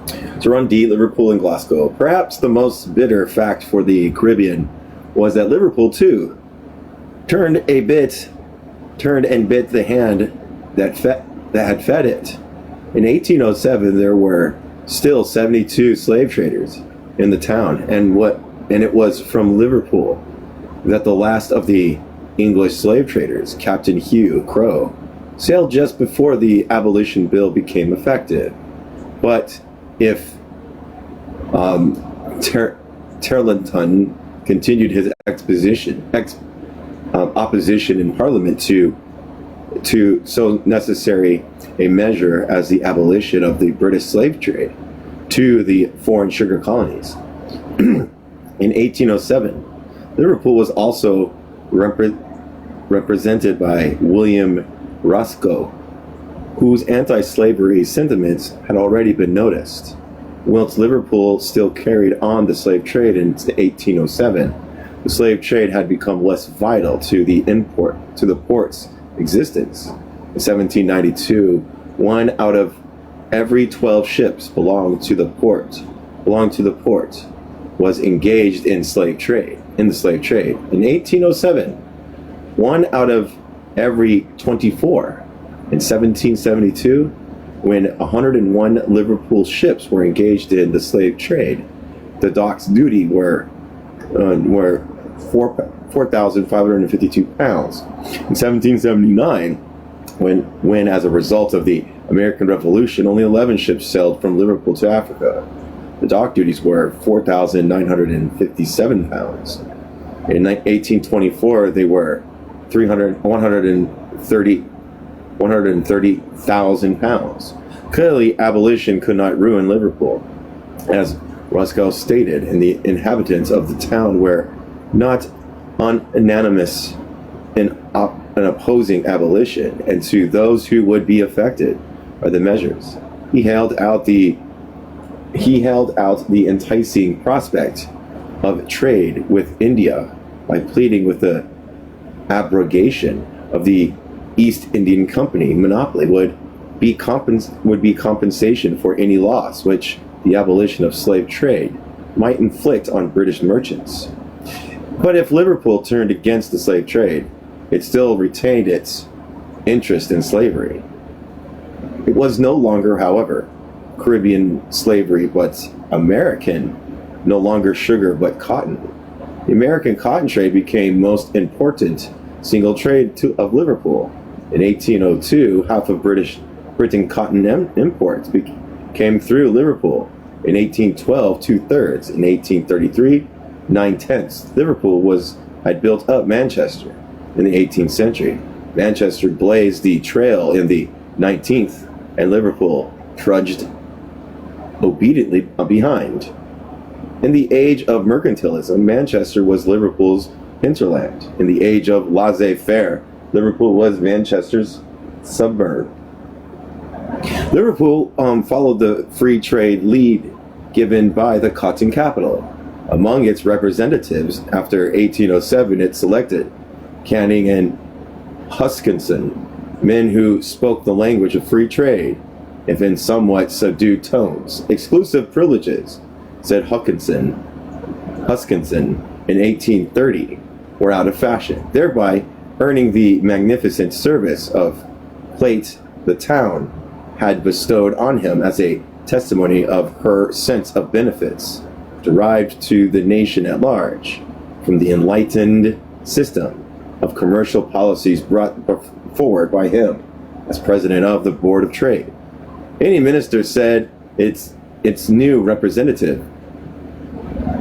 to Dundee, Liverpool, and Glasgow. Perhaps the most bitter fact for the Caribbean was that Liverpool, too, turned and bit the hand that had fed it. In 1807, there were still 72 slave traders in the town, and it was from Liverpool that the last of the English slave traders, Captain Hugh Crowe, sailed just before the abolition bill became effective. But if Tarleton continued his opposition in Parliament to so necessary a measure as the abolition of the British slave trade to the foreign sugar colonies. In 1807, Liverpool was also represented by William Roscoe, whose anti-slavery sentiments had already been noticed. Whilst Liverpool still carried on the slave trade in 1807, the slave trade had become less vital to the port's existence. In 1792, 1 out of every 12 ships belonged to the port was engaged in the slave trade. In 1807, 1 out of every 24. In 1772, when 101 Liverpool ships were engaged in the slave trade, the dock's duty were 4,552 pounds. In 1779, when as a result of the American Revolution, only 11 ships sailed from Liverpool to Africa, the dock duties were 4,957 pounds. In 1824, they were 130,000 pounds. Clearly, abolition could not ruin Liverpool. As Roscoe stated, and the inhabitants of the town were not unanimous in opposing abolition, and to those who would be affected by the measures, he held out the enticing prospect of trade with India by pleading with the abrogation of the East Indian Company monopoly would be compensation for any loss which the abolition of slave trade might inflict on British merchants. But if Liverpool turned against the slave trade, it still retained its interest in slavery. It was no longer, however, Caribbean slavery but American, no longer sugar but cotton. The American cotton trade became most important single trade of Liverpool. In 1802, half of Britain cotton imports came through Liverpool. In 1812, 2/3. In 1833, 9/10. Liverpool had built up Manchester. In the 18th century, Manchester blazed the trail in the 19th, and Liverpool trudged obediently behind. In the age of mercantilism, Manchester was Liverpool's hinterland. In the age of laissez-faire, Liverpool was Manchester's suburb. Liverpool followed the free trade lead given by the cotton capital. Among its representatives, after 1807, it selected Canning and Huskinson, men who spoke the language of free trade, if in somewhat subdued tones. Exclusive privileges, said Huskinson, in 1830, were out of fashion, thereby earning the magnificent service of plate the town had bestowed on him as a testimony of her sense of benefits derived to the nation at large from the enlightened system of commercial policies brought forward by him as president of the Board of Trade. Any minister said its new representative,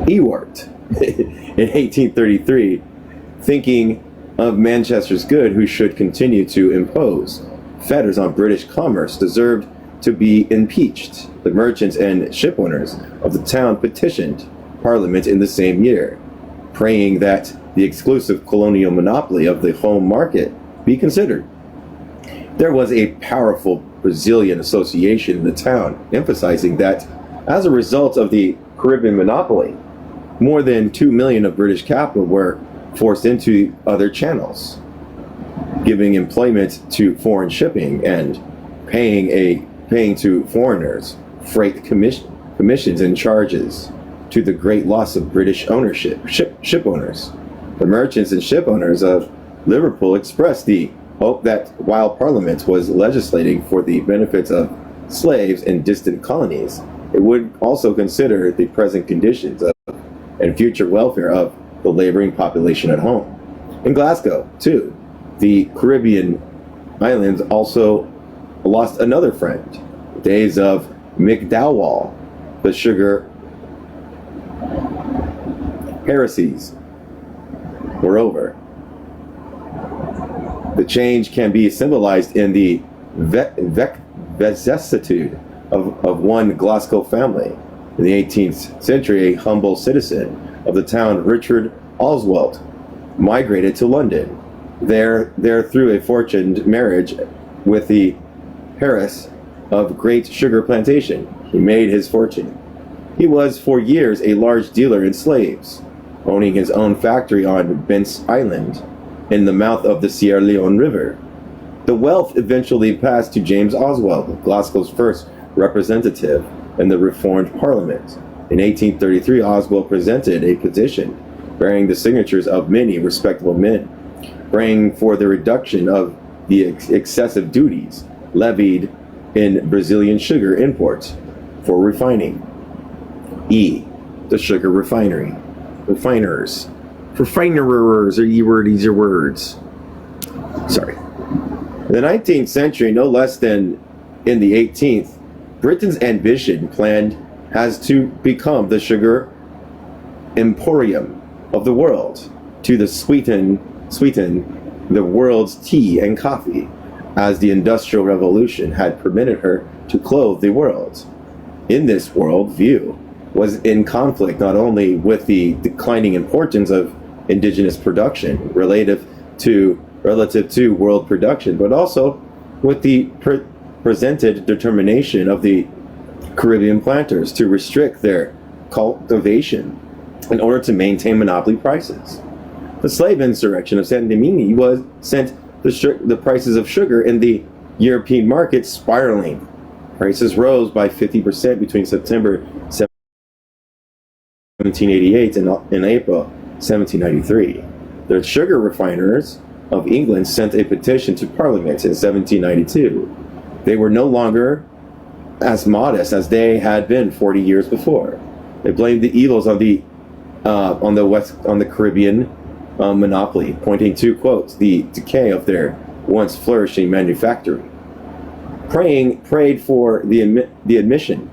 Ewart, in 1833, thinking of Manchester's good, who should continue to impose fetters on British commerce, deserved to be impeached. The merchants and shipowners of the town petitioned Parliament in the same year, praying that the exclusive colonial monopoly of the home market be considered. There was a powerful Brazilian association in the town, emphasizing that as a result of the Caribbean monopoly, more than 2 million of British capital were forced into other channels, giving employment to foreign shipping and paying to foreigners freight commissions and charges, to the great loss of British ownership, ship owners. The merchants and ship owners of Liverpool expressed the hope that while Parliament was legislating for the benefits of slaves in distant colonies, it would also consider the present conditions of and future welfare of the laboring population at home. In Glasgow, too, the Caribbean islands also lost another friend. The days of McDowell, the sugar heresies were over. The change can be symbolized in the vicissitude of one Glasgow family. In the 18th century, a humble citizen of the town, Richard Oswald, migrated to London. There through a fortunate marriage with the heiress of great sugar plantation, he made his fortune. He was for years a large dealer in slaves, owning his own factory on Bence Island in the mouth of the Sierra Leone River. The wealth eventually passed to James Oswald, Glasgow's first representative in the Reformed Parliament. In 1833, Oswald presented a petition bearing the signatures of many respectable men, praying for the reduction of the excessive duties levied in Brazilian sugar imports for refining. E. The sugar refinery. Refiners. Refinerers these are words. Sorry. In the 19th century, no less than in the 18th, Britain's ambition planned has to become the sugar emporium of the world, to sweeten the world's tea and coffee, as the Industrial Revolution had permitted her to clothe the world. In this world view was in conflict not only with the declining importance of indigenous production relative to world production, but also with the presented determination of the Caribbean planters to restrict their cultivation in order to maintain monopoly prices. The slave insurrection of Saint Domingue sent the prices of sugar in the European market spiraling. Prices rose by 50% between September 1788 and April 1793. The sugar refiners of England sent a petition to Parliament in 1792. They were no longer as modest as they had been 40 years before. They blamed the evils on the Caribbean monopoly, pointing to, quote, the decay of their once flourishing manufacturing. Prayed for the admission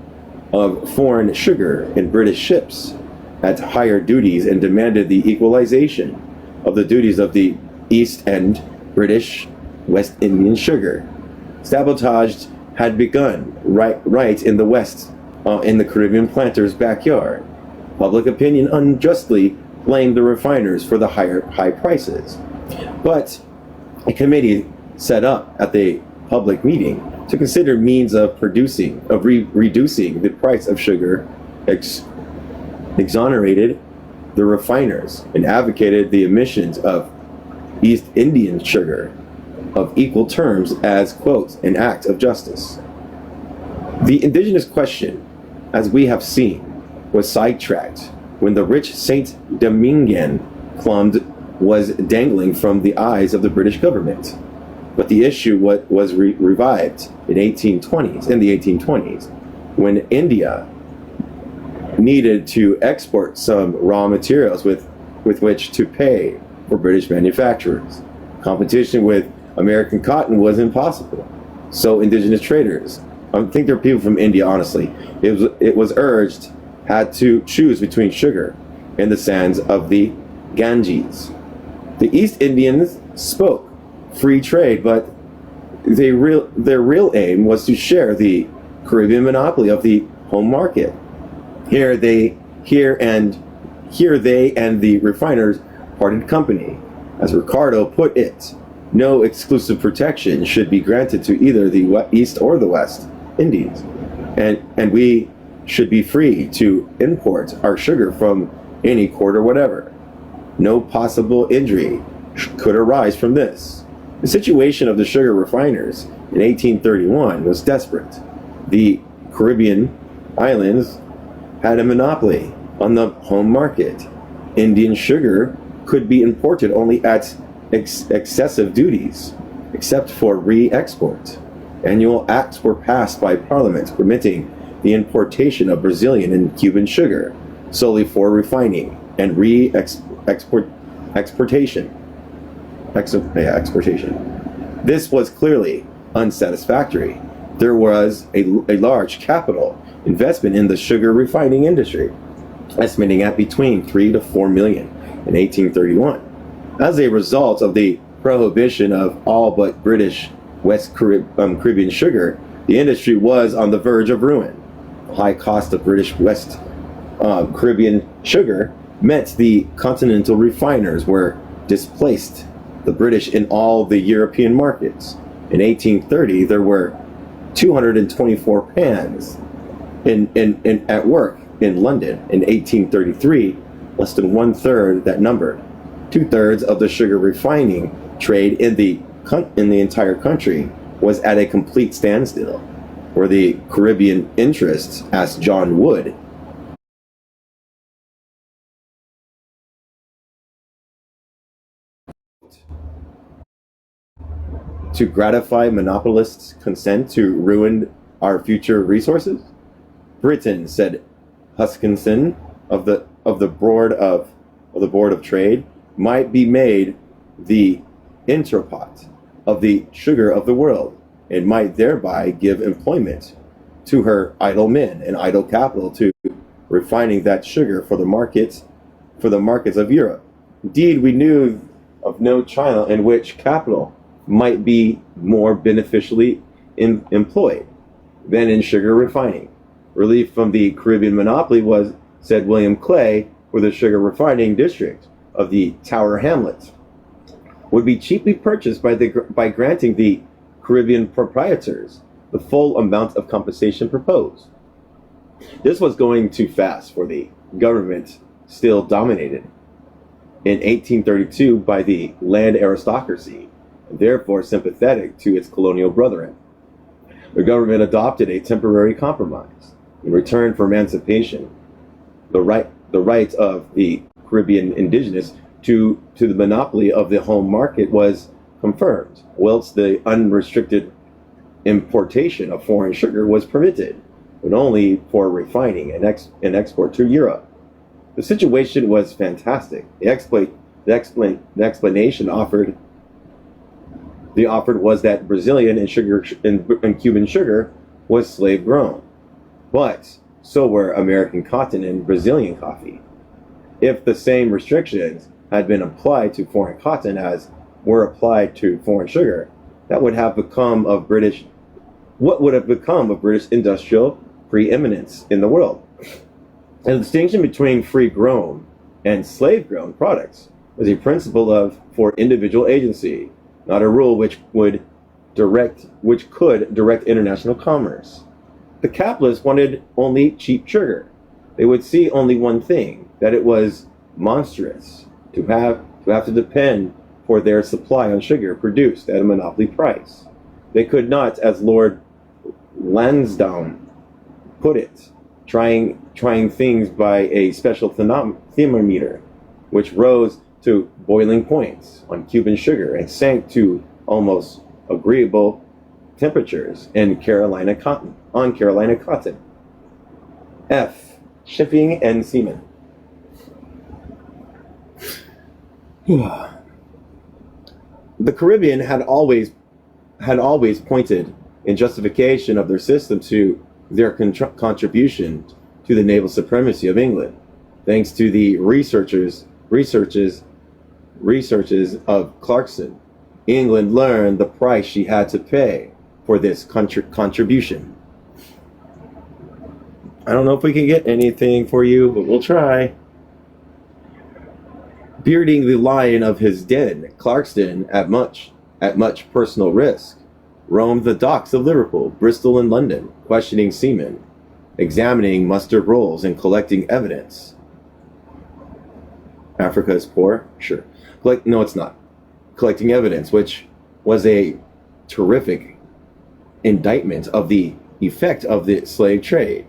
of foreign sugar in British ships at higher duties, and demanded the equalization of the duties of the East and British West Indian sugar. Sabotage had begun right in the West, in the Caribbean planters' backyard. Public opinion unjustly blamed the refiners for the high prices. But a committee set up at the public meeting to consider means of reducing the price of sugar exonerated the refiners and advocated the emissions of East Indian sugar of equal terms as, quote, an act of justice. The indigenous question, as we have seen, was sidetracked when the rich Saint Dominguez plum was dangling from the eyes of the British government. But the issue was revived in the 1820s, when India needed to export some raw materials with which to pay for British manufacturers. Competition with American cotton was impossible. So indigenous traders, I think there are people from India, honestly, it was urged, had to choose between sugar and the sands of the Ganges. The East Indians spoke free trade, but their real aim was to share the Caribbean monopoly of the home market. Here they and the refiners parted company. As Ricardo put it, no exclusive protection should be granted to either the East or the West Indies, and we should be free to import our sugar from any quarter whatever. No possible injury could arise from this. The situation of the sugar refiners in 1831 was desperate. The Caribbean islands had a monopoly on the home market. Indian sugar could be imported only at excessive duties, except for re-export. Annual acts were passed by Parliament permitting the importation of Brazilian and Cuban sugar solely for refining and exportation. This was clearly unsatisfactory. There was a large capital investment in the sugar refining industry, estimating at between 3 to 4 million in 1831. As a result of the prohibition of all but British West Caribbean sugar, the industry was on the verge of ruin. The high cost of British West Caribbean sugar meant the continental refiners were displaced the British in all the European markets. In 1830, there were 224 pans at work in London. In 1833, less than one-third that number. Two-thirds of the sugar refining trade in the entire country was at a complete standstill, where the Caribbean interests, asked John Wood, to gratify monopolists' consent to ruin our future resources? Britain, said Huskinson of the board of trade, might be made the entrepot of the sugar of the world, and might thereby give employment to her idle men and idle capital to refining that sugar for the markets of Europe. Indeed, we knew of no channel in which capital might be more beneficially employed than in sugar refining. Relief from the Caribbean monopoly was, said William Clay, for the sugar refining district of the Tower Hamlets, would be cheaply purchased by granting the Caribbean proprietors the full amount of compensation proposed. This was going too fast for the government, still dominated in 1832 by the land aristocracy, and therefore sympathetic to its colonial brethren. The government adopted a temporary compromise. In return for emancipation, the right of the Caribbean indigenous to the monopoly of the home market was confirmed, whilst the unrestricted importation of foreign sugar was permitted, but only for refining and export to Europe. The situation was fantastic. The explanation offered was that Brazilian and Cuban sugar was slave grown, but so were American cotton and Brazilian coffee. If the same restrictions had been applied to foreign cotton as were applied to foreign sugar, what would have become of British industrial preeminence in the world? And the distinction between free-grown and slave-grown products was a principle for individual agency, not a rule which could direct international commerce. The capitalists wanted only cheap sugar. They would see only one thing, that it was monstrous to have to depend for their supply on sugar produced at a monopoly price. They could not, as Lord Lansdowne put it, trying things by a special thermometer, which rose to boiling points on Cuban sugar and sank to almost agreeable temperatures in Carolina cotton. F. Shipping and seamen. The Caribbean had always pointed in justification of their system to their contribution to the naval supremacy of England. Thanks to the researches of Clarkson, England learned the price she had to pay for this contribution. I don't know if we can get anything for you, but we'll try. Bearding the lion of his den, Clarkson, at much personal risk, roamed the docks of Liverpool, Bristol, and London, questioning seamen, examining muster rolls, and collecting evidence. Africa is poor? Sure. No, it's not. Collecting evidence, which was a terrific indictment of the effect of the slave trade.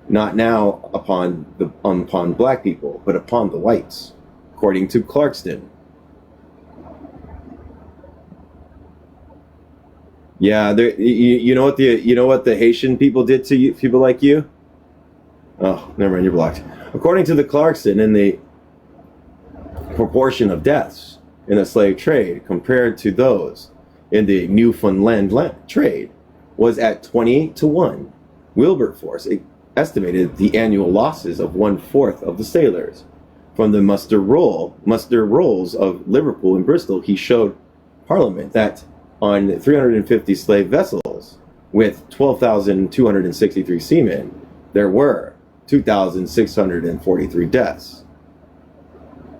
not now upon black people, but upon the whites, according to Clarkston. Yeah, you know what the Haitian people did to you, people like you? Oh, never mind, you're blocked. According to the Clarkson, in the proportion of deaths in the slave trade compared to those in the Newfoundland trade was at 28 to 1. Wilberforce estimated the annual losses of 1/4 of the sailors. From the muster rolls of Liverpool and Bristol, he showed Parliament that on 350 slave vessels with 12,263 seamen, there were 2,643 deaths,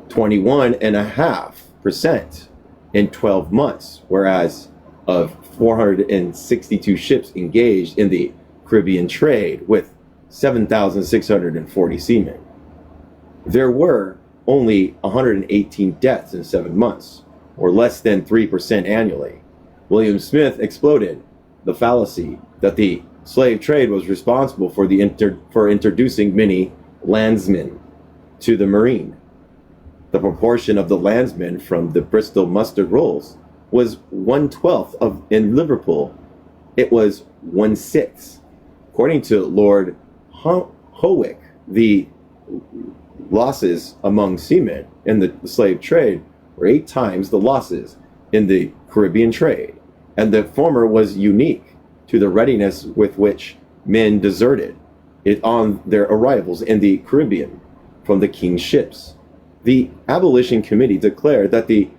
21.5% in 12 months, whereas of 462 ships engaged in the Caribbean trade with 7,640 seamen, there were only 118 deaths in 7 months, or less than 3% annually. William Smith exploded the fallacy that the slave trade was responsible for introducing many landsmen to the marine. The proportion of the landsmen from the Bristol muster rolls was 1/12 of in Liverpool. It was 1/6. According to Lord Howick, the losses among seamen in the slave trade were 8 times the losses in the Caribbean trade, and the former was unique to the readiness with which men deserted it on their arrivals in the Caribbean from the king's ships. The Abolition Committee declared that the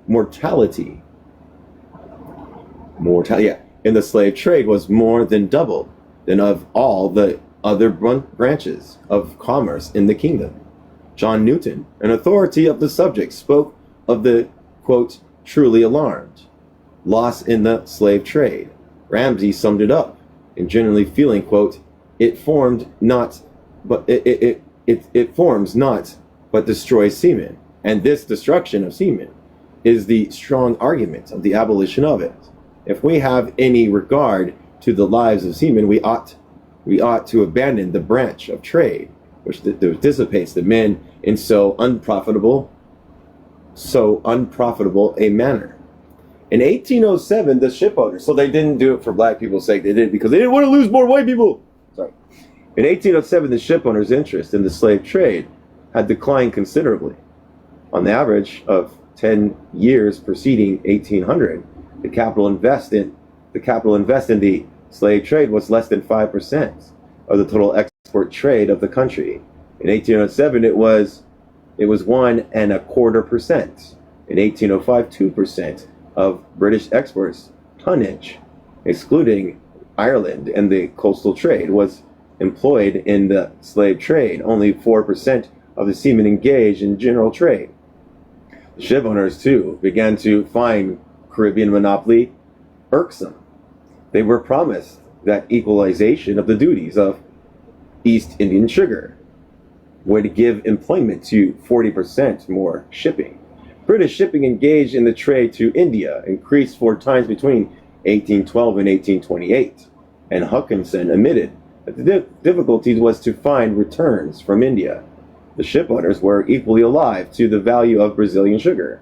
mortality in the slave trade was more than double than of all the other branches of commerce in the kingdom. John Newton, an authority of the subject, spoke of the, quote, truly alarmed loss in the slave trade. Ramsay summed it up in generally feeling, quote, it forms not but destroys seamen, and this destruction of seamen is the strong argument of the abolition of it. If we have any regard to the lives of seamen, we ought to abandon the branch of trade which dissipates the men in so unprofitable a manner. In 1807, the ship owners, so they didn't do it for black people's sake, they did it because they didn't want to lose more white people. Sorry. In 1807, the ship owners' interest in the slave trade had declined considerably. On the average of 10 years preceding 1800, the capital invest in the slave trade was less than 5% of the total export trade of the country. In 1807, it was 1.25%. In 1805, 2% of British exports tonnage, excluding Ireland and the coastal trade, was employed in the slave trade. Only 4% of the seamen engaged in general trade. The ship owners, too, began to find Caribbean monopoly irksome. They were promised that equalization of the duties of East Indian sugar would give employment to 40% more shipping. British shipping engaged in the trade to India increased 4 times between 1812 and 1828, and Huckinson admitted that the difficulty was to find returns from India. The ship owners were equally alive to the value of Brazilian sugar.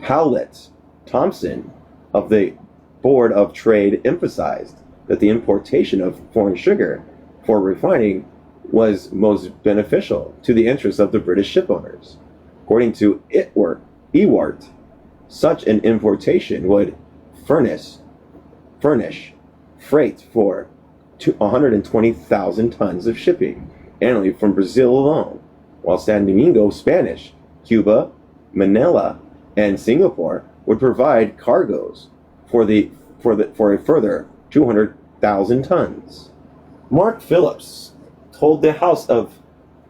Howlett Thompson of the Board of Trade emphasized that the importation of foreign sugar for refining was most beneficial to the interests of the British ship owners. According to Ewart, such an importation would furnish freight for 120,000 tons of shipping annually from Brazil alone, while San Domingo, Spanish, Cuba, Manila, and Singapore would provide cargoes for a further 200,000 tons. Mark Phillips told the House of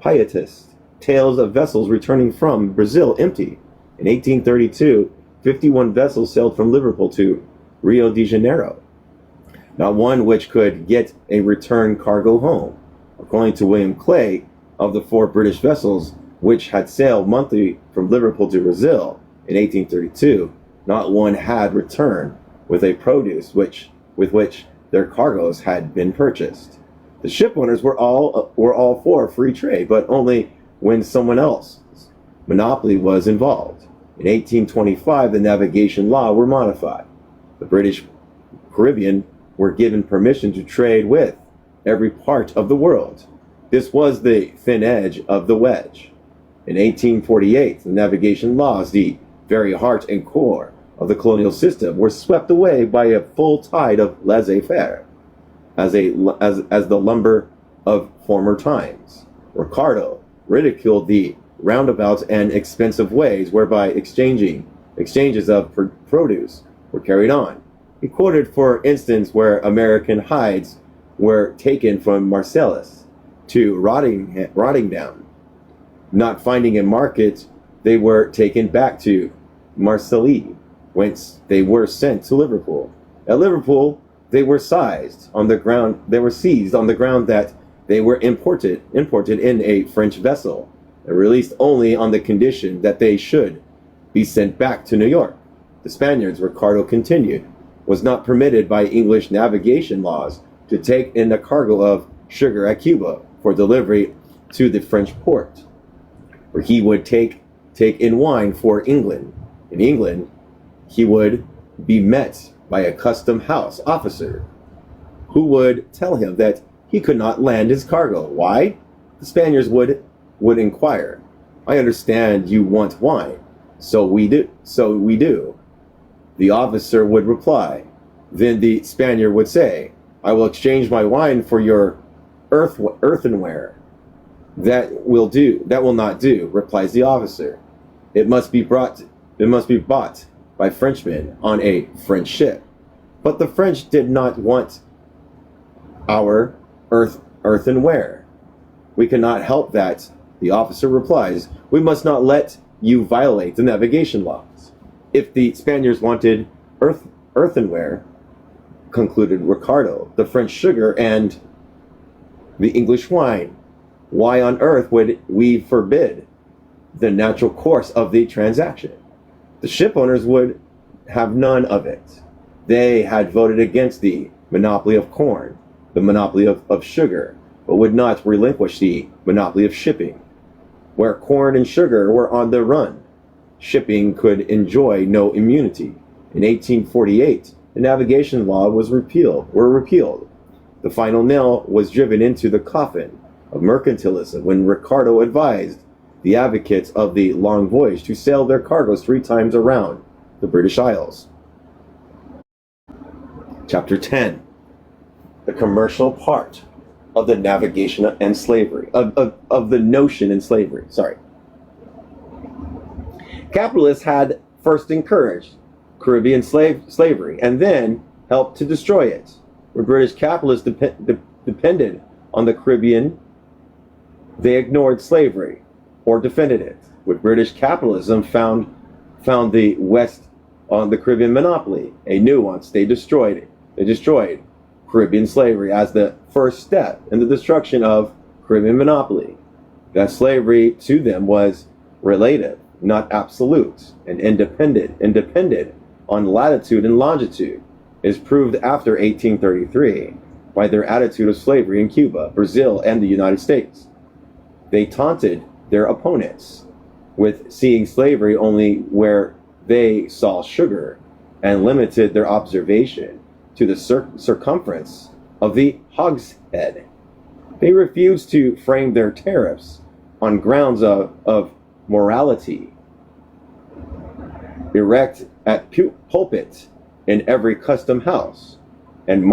Pietists tales of vessels returning from Brazil empty. In 1832, 51 vessels sailed from Liverpool to Rio de Janeiro, not one which could get a return cargo home. According to William Clay, of the 4 British vessels which had sailed monthly from Liverpool to Brazil in 1832, not one had returned with a produce with which their cargoes had been purchased. The ship owners were all for free trade, but only when someone else's monopoly was involved. In 1825, the navigation law were modified. The British Caribbean were given permission to trade with every part of the world. This was the thin edge of the wedge. In 1848, the navigation laws, the very heart and core of the colonial system, were swept away by a full tide of laissez-faire as the lumber of former times. Ricardo ridiculed the roundabouts and expensive ways whereby exchanges of produce were carried on. He quoted, for instance, where American hides were taken from Marcellus to Rotterdam. Not finding a market, they were taken back to Marseille, whence they were sent to Liverpool. At Liverpool, they were seized on the ground that they were imported in a French vessel, and released only on the condition that they should be sent back to New York. The Spaniards, Ricardo continued, was not permitted by English navigation laws to take in a cargo of sugar at Cuba for delivery to the French port, where he would take in wine for England. In England, he would be met by a custom house officer who would tell him that he could not land his cargo. Why? The Spaniards would inquire. I understand you want wine. So we do. The officer would reply. Then the Spaniard would say, I will exchange my wine for your earthenware. That will not do, replies the officer. It must be bought by Frenchmen on a French ship. But the French did not want our earthenware. We cannot help that, the officer replies. We must not let you violate the navigation laws. If the Spaniards wanted earthenware, concluded Ricardo, the French sugar and the English wine, why on earth would we forbid the natural course of the transaction? The ship owners would have none of it. They had voted against the monopoly of corn, the monopoly of sugar, but would not relinquish the monopoly of shipping. Where corn and sugar were on the run, shipping could enjoy no immunity. In 1848, the navigation law were repealed. The final nail was driven into the coffin of mercantilism when Ricardo advised the advocates of the long voyage to sail their cargoes 3 times around the British Isles. Chapter 10. The commercial part of the navigation and slavery, of the notion in slavery. Capitalists had first encouraged Caribbean slavery and then helped to destroy it. When British capitalists depended on the Caribbean, they ignored slavery or defended it. When British capitalism found the West on the Caribbean monopoly a nuance, they destroyed it. They destroyed Caribbean slavery as the first step in the destruction of Caribbean monopoly. That slavery to them was relative, not absolute, and independent on latitude and longitude, is proved after 1833 by their attitude of slavery in Cuba, Brazil, and the United States. They taunted their opponents with seeing slavery only where they saw sugar and limited their observation to the circumference of the hogshead. They refused to frame their tariffs on grounds of morality, erect at pulpit in every custom house, and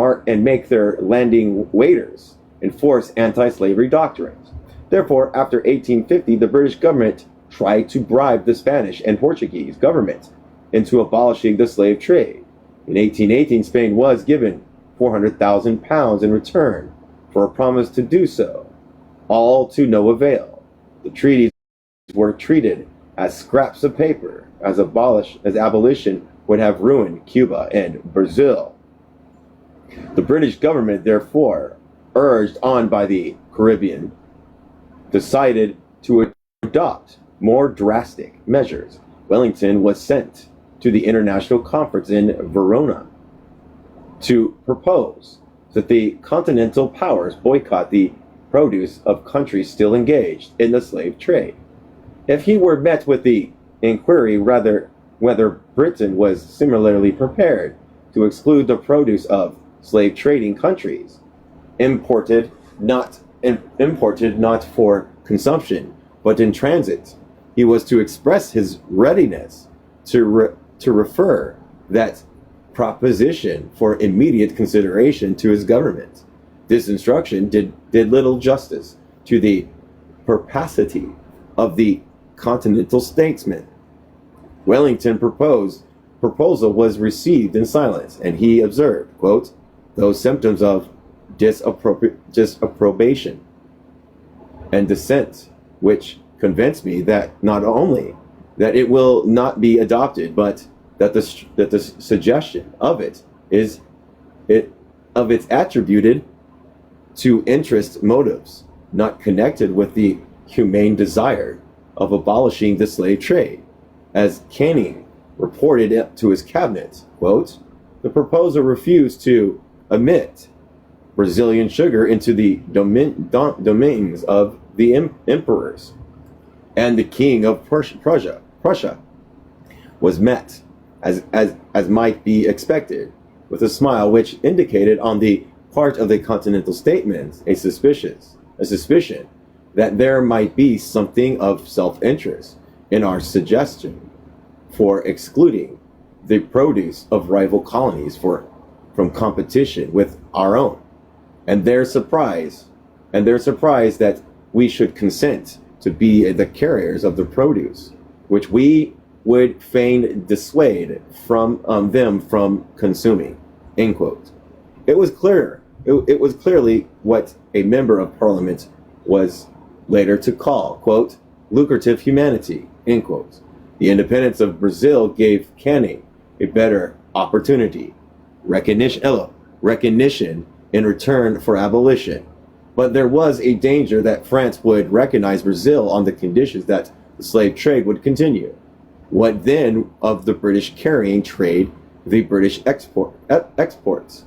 make their landing waiters enforce anti-slavery doctrines. Therefore, after 1850, the British government tried to bribe the Spanish and Portuguese government into abolishing the slave trade. In 1818, Spain was given £400,000 in return for a promise to do so, all to no avail. The treaties were treated as scraps of paper, as abolition would have ruined Cuba and Brazil. The British government, therefore, urged on by the Caribbean, decided to adopt more drastic measures. Wellington was sent to the International Conference in Verona to propose that the continental powers boycott the produce of countries still engaged in the slave trade. If he were met with the inquiry whether Britain was similarly prepared to exclude the produce of slave trading countries, imported not for consumption, but in transit, he was to express his readiness to refer that proposition for immediate consideration to his government. This instruction did little justice to the perspicacity of the continental statesman. Wellington's proposal was received in silence, and he observed, quote, those symptoms of disapprobation and dissent which convince me that not only that it will not be adopted, but that the suggestion of it is attributed to interest motives not connected with the humane desire of abolishing the slave trade. As Canning reported to his cabinet, quote, the proposer refused to admit Brazilian sugar into the domains of the emperors, and the king of Prussia was met, as might be expected, with a smile which indicated on the part of the continental statesmen a suspicion that there might be something of self-interest in our suggestion for excluding the produce of rival colonies from competition with our own, and their surprise that we should consent to be the carriers of the produce, which we would fain dissuade from them from consuming. End quote. It was clearly what a member of Parliament was later to call, quote, lucrative humanity, end quote. The independence of Brazil gave Canning a better opportunity, recognition in return for abolition. But there was a danger that France would recognize Brazil on the conditions that the slave trade would continue. What then of the British carrying trade, the British exports?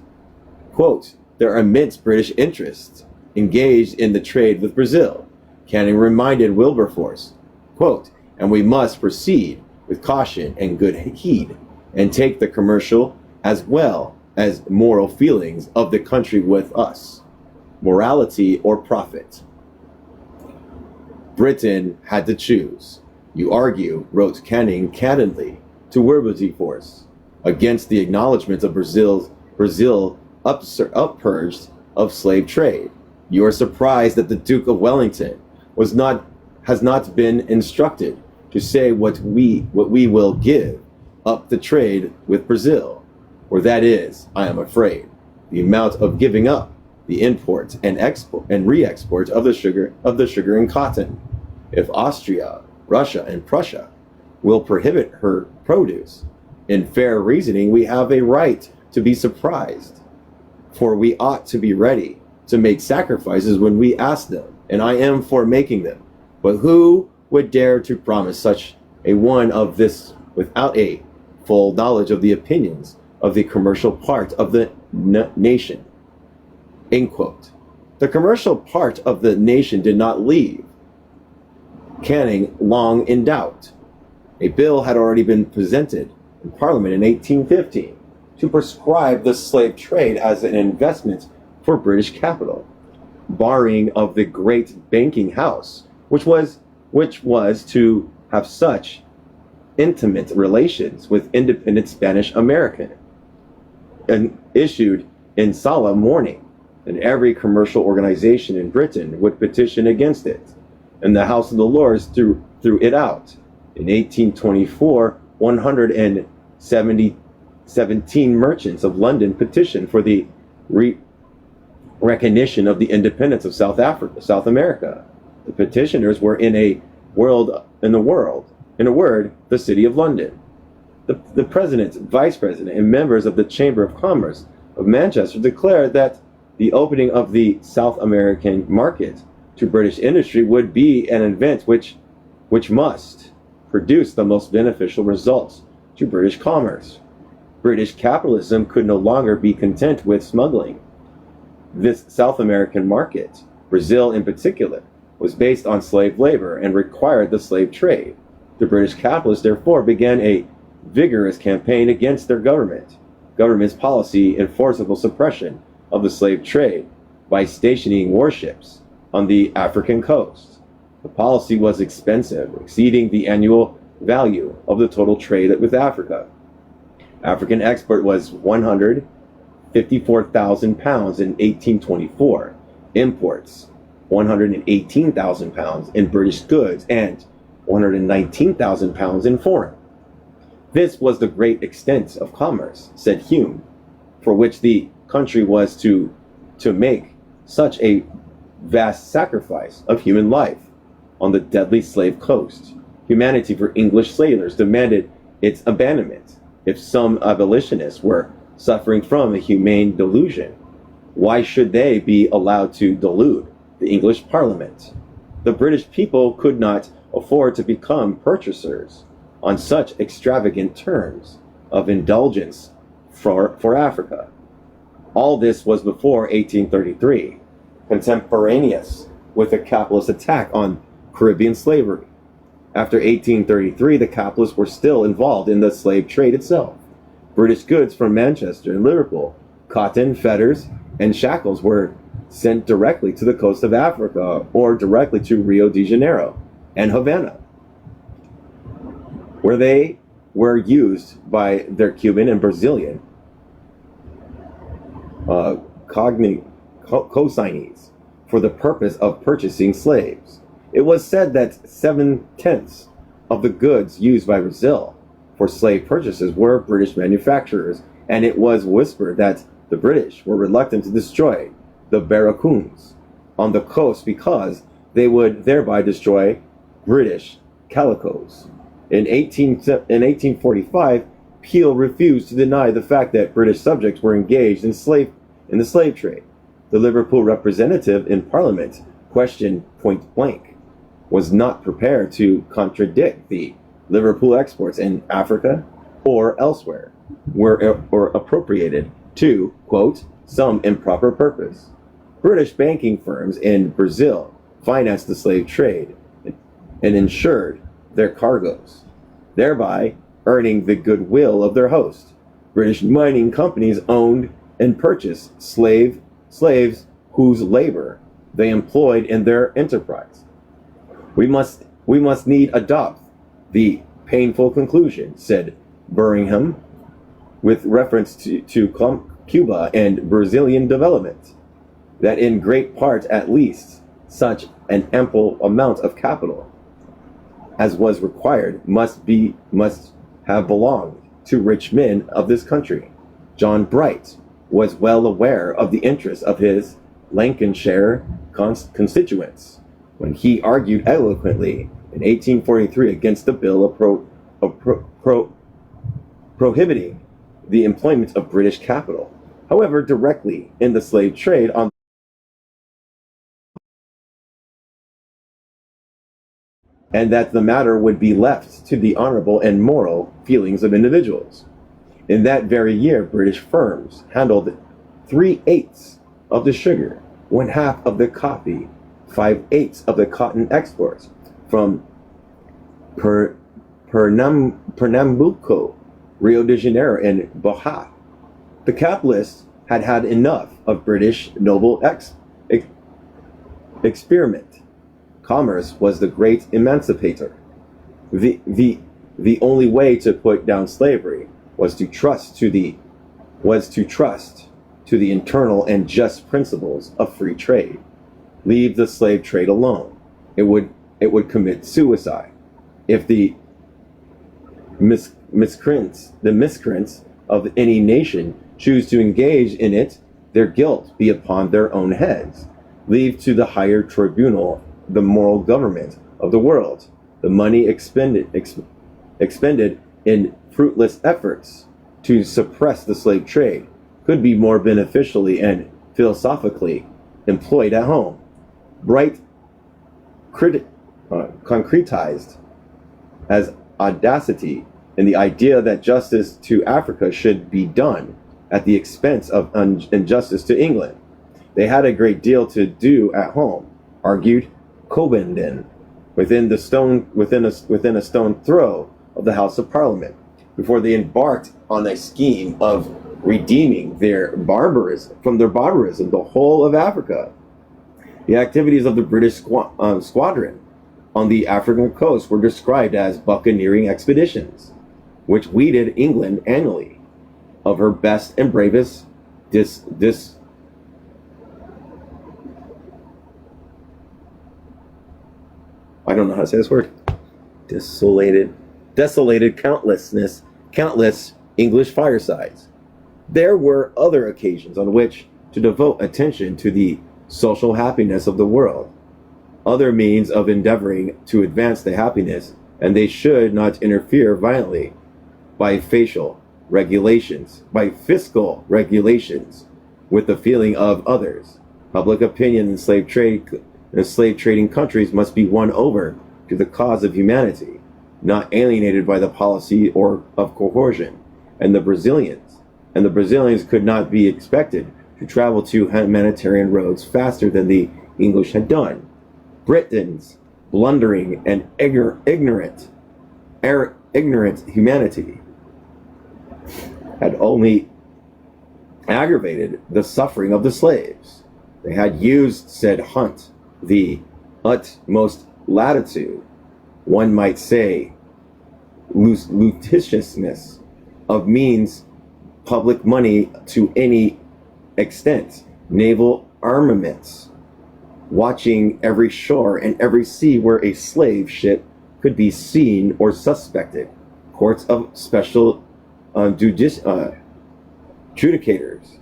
Quote, there are immense British interests engaged in the trade with Brazil. Canning reminded Wilberforce, quote, and we must proceed with caution and good heed, and take the commercial as well as moral feelings of the country with us. Morality or profit. Britain had to choose. You argue, wrote Canning candidly to Wilberforce, against the acknowledgement of Brazil uppurged of slave trade. You are surprised that the Duke of Wellington has not been instructed to say what we will give up the trade with Brazil, or that is, I am afraid, the amount of giving up the import and export and re-export of the sugar and cotton. If Austria, Russia, and Prussia will prohibit her produce, in fair reasoning we have a right to be surprised, for we ought to be ready to make sacrifices when we ask them, and I am for making them. But who would dare to promise such a one of this without a full knowledge of the opinions of the commercial part of the nation? End quote. The commercial part of the nation did not leave Canning long in doubt. A bill had already been presented in Parliament in 1815 to prescribe the slave trade as an investment for British capital, borrowing of the great banking house, which was to have such intimate relations with independent Spanish American, and issued in solemn mourning, and every commercial organization in Britain would petition against it, and the House of the Lords threw it out. In 1824, 117 merchants of London petitioned for the recognition of the independence of South America. The petitioners were in a word, the City of London. The President, Vice President, and members of the Chamber of Commerce of Manchester declared that the opening of the South American market to British industry would be an event which must produce the most beneficial results to British commerce. British capitalism could no longer be content with smuggling This South American market, Brazil in particular, was based on slave labor and required the slave trade. The British capitalists therefore began a vigorous campaign against their government's policy and forcible suppression of the slave trade by stationing warships on the African coast. The policy was expensive, exceeding the annual value of the total trade with Africa. African export was 154,000 pounds in 1824, imports 118,000 pounds in British goods and 119,000 pounds in foreign. This was the great extent of commerce, said Hume, for which the country was to make such a vast sacrifice of human life on the deadly slave coast. Humanity for English sailors demanded its abandonment. If some abolitionists were suffering from a humane delusion, why should they be allowed to delude the English Parliament? The British people could not afford to become purchasers on such extravagant terms of indulgence for Africa. All this was before 1833, contemporaneous with the capitalist attack on Caribbean slavery. After 1833, the capitalists were still involved in the slave trade itself. British goods from Manchester and Liverpool, cotton, fetters, and shackles were sent directly to the coast of Africa or directly to Rio de Janeiro and Havana, where they were used by their Cuban and Brazilian consignees for the purpose of purchasing slaves. It was said that 7/10 of the goods used by Brazil for slave purchases were British manufacturers, and it was whispered that the British were reluctant to destroy the barracoons on the coast because they would thereby destroy British calicos. In 1845, Peel refused to deny the fact that British subjects were engaged in the slave trade. The Liverpool representative in Parliament questioned point blank, was not prepared to contradict the Liverpool exports in Africa or elsewhere were appropriated to, quote, some improper purpose. British banking firms in Brazil financed the slave trade and insured their cargoes, thereby earning the goodwill of their host. British mining companies owned and purchased slaves whose labor they employed in their enterprise. We must need adopt the painful conclusion, said Birmingham, with reference to Cuba and Brazilian development, that in great part at least such an ample amount of capital as was required must have belonged to rich men of this country. John Bright was well aware of the interests of his Lancashire constituents when he argued eloquently in 1843 against the bill prohibiting the employment of British capital, however directly in the slave trade, and that the matter would be left to the honorable and moral feelings of individuals. In that very year, British firms handled 3/8 of the sugar, 1/2 of the coffee, 5/8 of the cotton exports from Pernambuco, Rio de Janeiro, and Bahia. The capitalists had had enough of British noble experiment. Commerce was the great emancipator. The only way to put down slavery was to trust to the internal and just principles of free trade. Leave the slave trade alone. It would commit suicide. If the miscreants of any nation choose to engage in it, their guilt be upon their own heads. Leave to the higher tribunal the moral government of the world. The money expended in fruitless efforts to suppress the slave trade could be more beneficially and philosophically employed at home. Bright concretized as audacity in the idea that justice to Africa should be done at the expense of injustice to England. They had a great deal to do at home, argued Cobenden, within a stone throw of the House of Parliament, before they embarked on a scheme of redeeming their barbarism the whole of Africa. The activities of the British squadron on the African coast were described as buccaneering expeditions, which weeded England annually of her best and bravest I don't know how to say this word. Desolated countless English firesides. There were other occasions on which to devote attention to the social happiness of the world, other means of endeavoring to advance the happiness, and they should not interfere violently by fiscal regulations with the feeling of others. Public opinion in slave trading countries must be won over to the cause of humanity, not alienated by the policy or of coercion. And the Brazilians could not be expected to travel to humanitarian roads faster than the English had done. Britain's blundering and ignorant humanity had only aggravated the suffering of the slaves. They had used, said Hunt, the utmost latitude, one might say, luticiousness of means, public money to any extent, naval armaments, watching every shore and every sea where a slave ship could be seen or suspected, courts of special judicators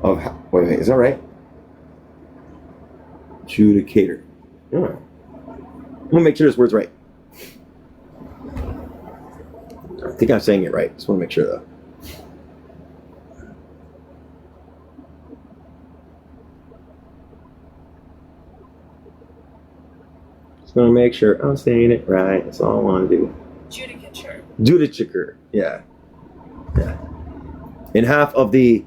of wait, is that right? Judicator. I'm gonna make sure this word's right. I think I'm saying it right. Just want to make sure though. Just want to make sure I'm saying it right. That's all I want to do. Judicature. Yeah. In half of the,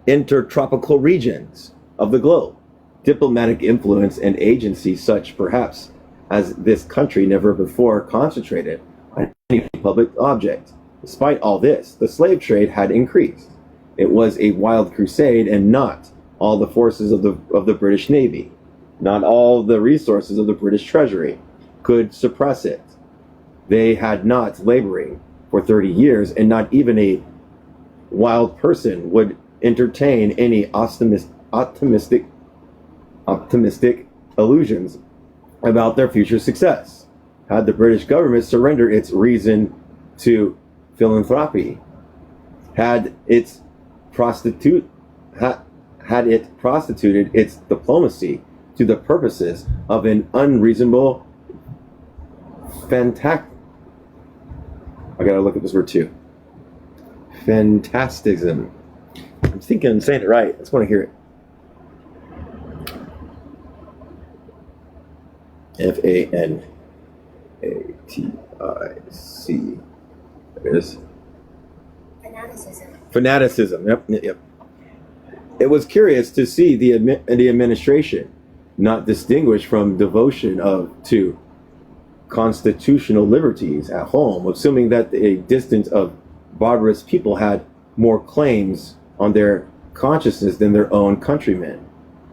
intertropical regions of the globe, diplomatic influence and agency such perhaps as this country never before concentrated on any public object. Despite all this, the slave trade had increased. It was a wild crusade, and not all the forces of the British Navy, not all the resources of the British Treasury could suppress it. They had not laboring for 30 years, and not even a wild person would entertain any optimistic illusions about their future success. Had the British government surrendered its reason to philanthropy, had it prostituted its diplomacy to the purposes of an unreasonable I gotta look at this word too. Fantastism. I'm thinking I'm saying it right. I just want to hear it. Fantastic. There it is. Fanaticism. Yep. It was curious to see the administration not distinguished from devotion to constitutional liberties at home, assuming that a distant of barbarous people had more claims on their consciousness than their own countrymen.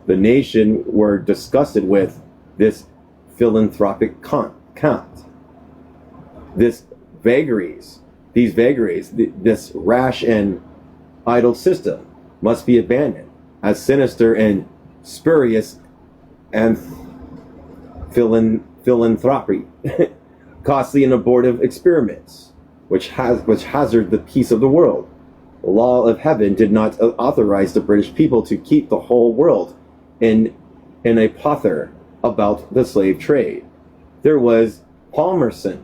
The nation were disgusted with this philanthropic cant, these vagaries, this rash and idle system must be abandoned as sinister and spurious and philanthropy, costly and abortive experiments, which hazard the peace of the world. The law of heaven did not authorize the British people to keep the whole world in a pother about the slave trade. There was Palmerston.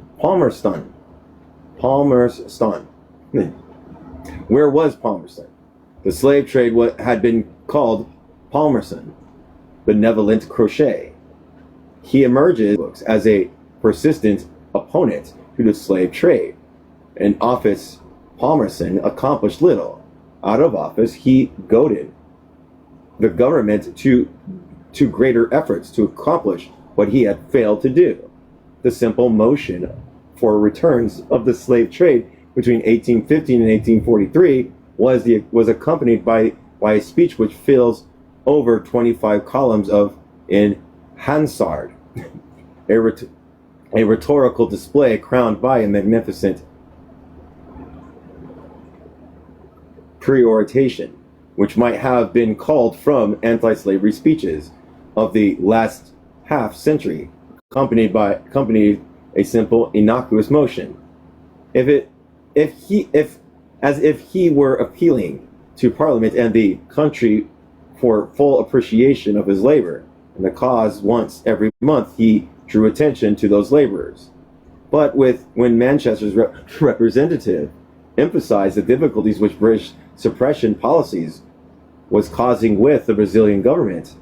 Where was Palmerston? The slave trade had been called Palmerston, benevolent crochet. He emerges as a persistent opponent to the slave trade. In office, Palmerston accomplished little. Out of office, he goaded the government to greater efforts to accomplish what he had failed to do. The simple motion for returns of the slave trade between 1815 and 1843 was accompanied by a speech which fills over 25 columns in Hansard, a rhetorical display crowned by a magnificent peroration, which might have been called from anti-slavery speeches of the last half century, accompanied a simple innocuous motion. As if he were appealing to Parliament and the country for full appreciation of his labor and the cause. Once every month he drew attention to those laborers. But when Manchester's representative emphasized the difficulties which British suppression policies was causing with the Brazilian government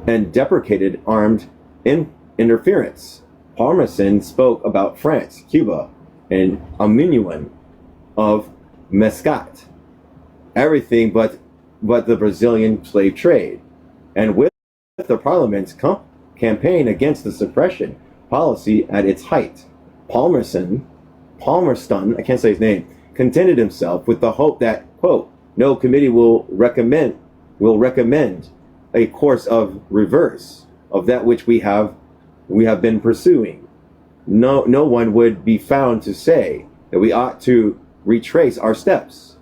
and deprecated armed interference, Palmerston spoke about France, Cuba, and a minuet of Muscat, everything but the Brazilian slave trade. And with the Parliament's campaign against the suppression policy at its height, Palmerston, I can't say his name, contented himself with the hope that, quote, no committee will recommend a course of reverse of that which we have been pursuing. No one would be found to say that we ought to retrace our steps.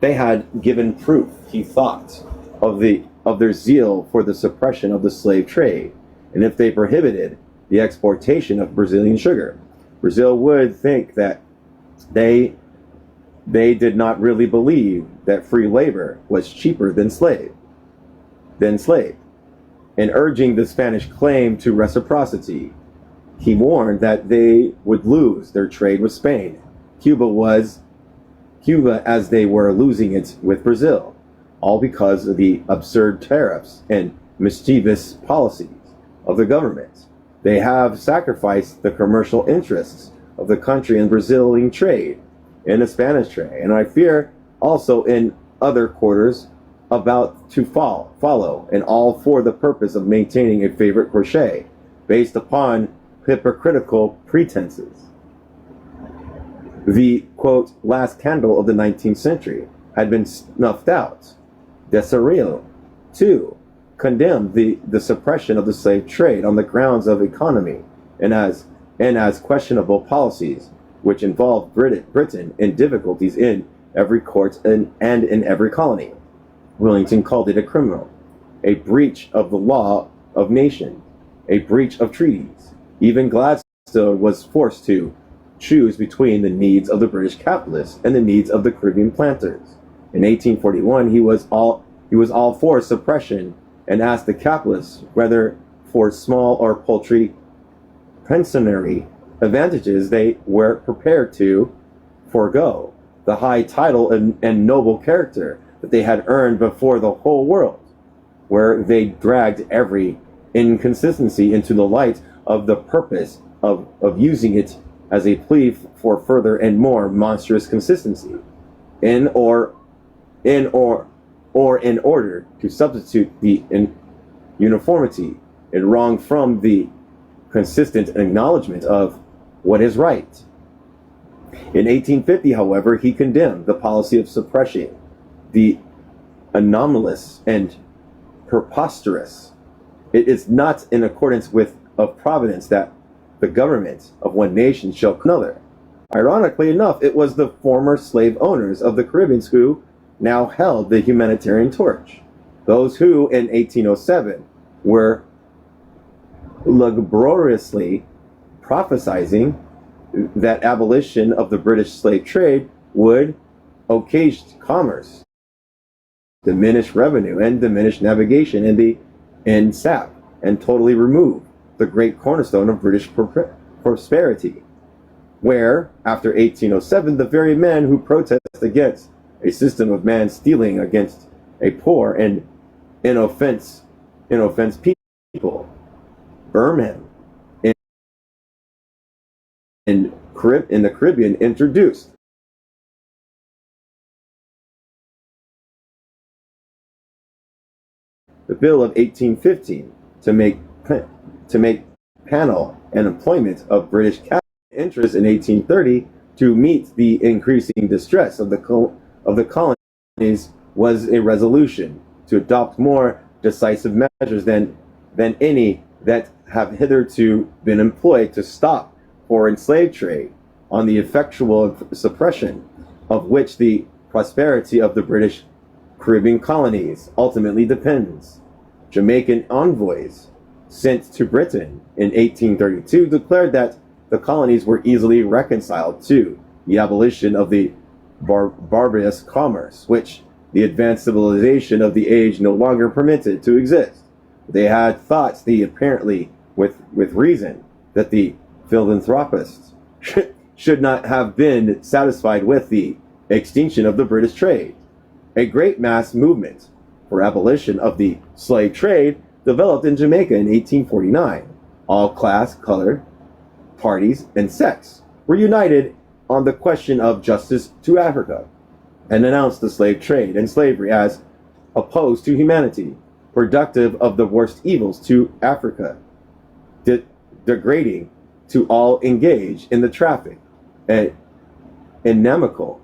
They had given proof, he thought, of their zeal for the suppression of the slave trade, and if they prohibited the exportation of Brazilian sugar, Brazil would think that they did not really believe that free labor was cheaper than slave. In urging the Spanish claim to reciprocity, he warned that they would lose their trade with Spain, Cuba as they were losing it with Brazil, all because of the absurd tariffs and mischievous policies of the government. They have sacrificed the commercial interests of the country in Brazilian trade, in the Spanish trade, and I fear also in other quarters about to follow, and all for the purpose of maintaining a favorite crochet based upon hypocritical pretenses. The, quote, last candle of the 19th century had been snuffed out. Desarrollo, too, condemned the suppression of the slave trade on the grounds of economy and as questionable policies which involved Britain in difficulties in every court and in every colony. Wellington called it a criminal, a breach of the law of nations, a breach of treaties. Even Gladstone was forced to choose between the needs of the British capitalists and the needs of the Caribbean planters. In 1841, he was all for suppression and asked the capitalists whether for small or paltry pensionary advantages they were prepared to forego the high title and noble character that they had earned before the whole world, where they dragged every inconsistency into the light of the purpose of using it as a plea for further and more monstrous consistency, in order to substitute the uniformity in wrong from the consistent acknowledgement of what is right. In 1850, however, he condemned the policy of suppression, the anomalous and preposterous. It is not in accordance of providence that the government of one nation shall another. Ironically enough, it was the former slave owners of the Caribbean who now held the humanitarian torch. Those who, in 1807, were laboriously prophesizing that abolition of the British slave trade would occasion commerce, diminish revenue, and diminish navigation in sap, and totally remove the great cornerstone of British prosperity. Where, after 1807, the very men who protest against a system of man stealing against a poor and inoffense people, Birmingham in the Caribbean introduced the Bill of 1815 to make panel and employment of British capital interests in 1830 to meet the increasing distress of the colonies was a resolution to adopt more decisive measures than any that have hitherto been employed to stop foreign slave trade, on the effectual suppression of which the prosperity of the British Caribbean colonies ultimately depends. Jamaican envoys sent to Britain in 1832 declared that the colonies were easily reconciled to the abolition of the barbarous commerce, which the advanced civilization of the age no longer permitted to exist. They had thought, apparently with reason, that the philanthropists should not have been satisfied with the extinction of the British trade. A great mass movement for abolition of the slave trade developed in Jamaica in 1849. All class, color, parties, and sects were united on the question of justice to Africa, and denounced the slave trade and slavery as opposed to humanity, productive of the worst evils to Africa, degrading to all engaged in the traffic, and inimical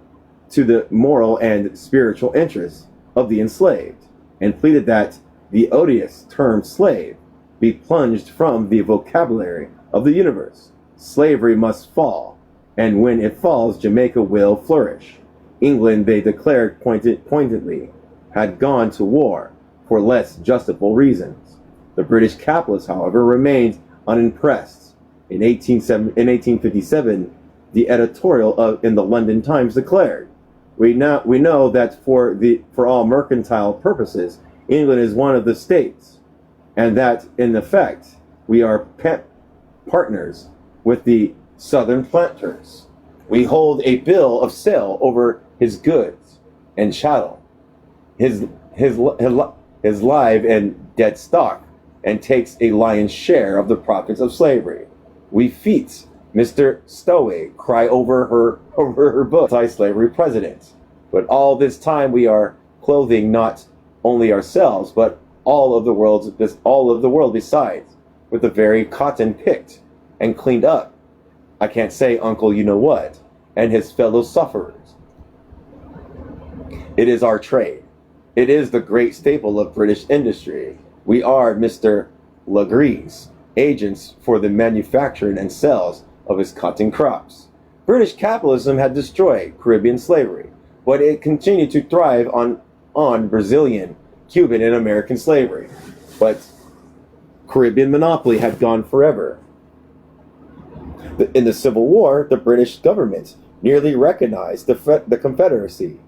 to the moral and spiritual interests of the enslaved, and pleaded that the odious term slave be plunged from the vocabulary of the universe. Slavery must fall, and when it falls, Jamaica will flourish. England, they declared pointedly, had gone to war for less justifiable reasons. The British capitalists, however, remained unimpressed. In 1857, the editorial in the London Times declared, we know that for all mercantile purposes, England is one of the states, and that in effect we are partners with the southern planters. We hold a bill of sale over his goods and chattel, his live and dead stock, and takes a lion's share of the profits of slavery. We feet Mr. Stowaway cry over her book, anti-slavery president. But all this time we are clothing not only ourselves, but all of the world besides, with the very cotton picked and cleaned up. I can't say Uncle you know what, and his fellow sufferers. It is our trade. It is the great staple of British industry. We are Mr. Legree's agents for the manufacturing and sales of his cotton crops. British capitalism had destroyed Caribbean slavery, but it continued to thrive on Brazilian, Cuban, and American slavery. But Caribbean monopoly had gone forever. In the Civil War, the British government nearly recognized the Confederacy.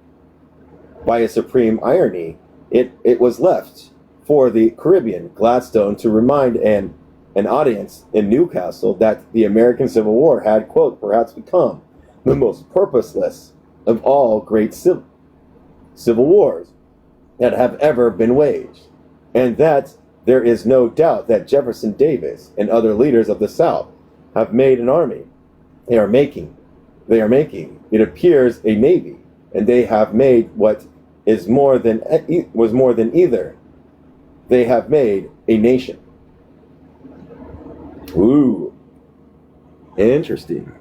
By a supreme irony, it was left for the Caribbean Gladstone to remind an audience in Newcastle that the American Civil War had, quote, perhaps become the most purposeless of all great civil wars that have ever been waged, and that there is no doubt that Jefferson Davis and other leaders of the South have made an army. They are making, it appears, a navy, and they have made what was more than either. They have made a nation. Ooh, interesting.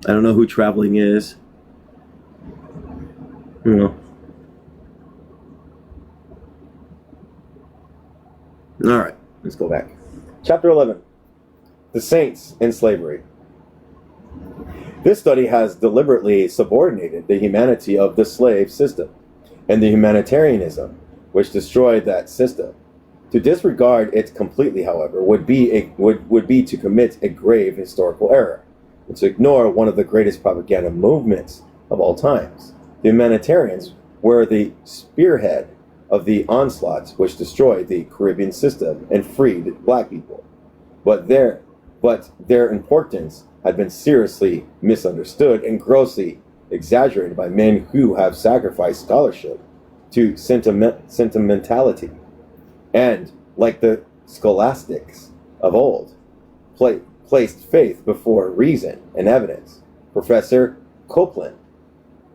I don't know who traveling is. You know. All right, let's go back. Chapter 11, The Saints in Slavery. This study has deliberately subordinated the humanity of the slave system and the humanitarianism which destroyed that system. To disregard it completely, however, would be to commit a grave historical error, and to ignore one of the greatest propaganda movements of all times. The humanitarians were the spearhead of the onslaught which destroyed the Caribbean system and freed black people. But their importance had been seriously misunderstood and grossly exaggerated by men who have sacrificed scholarship to sentimentality, and, like the scholastics of old, placed faith before reason and evidence. Professor Copeland,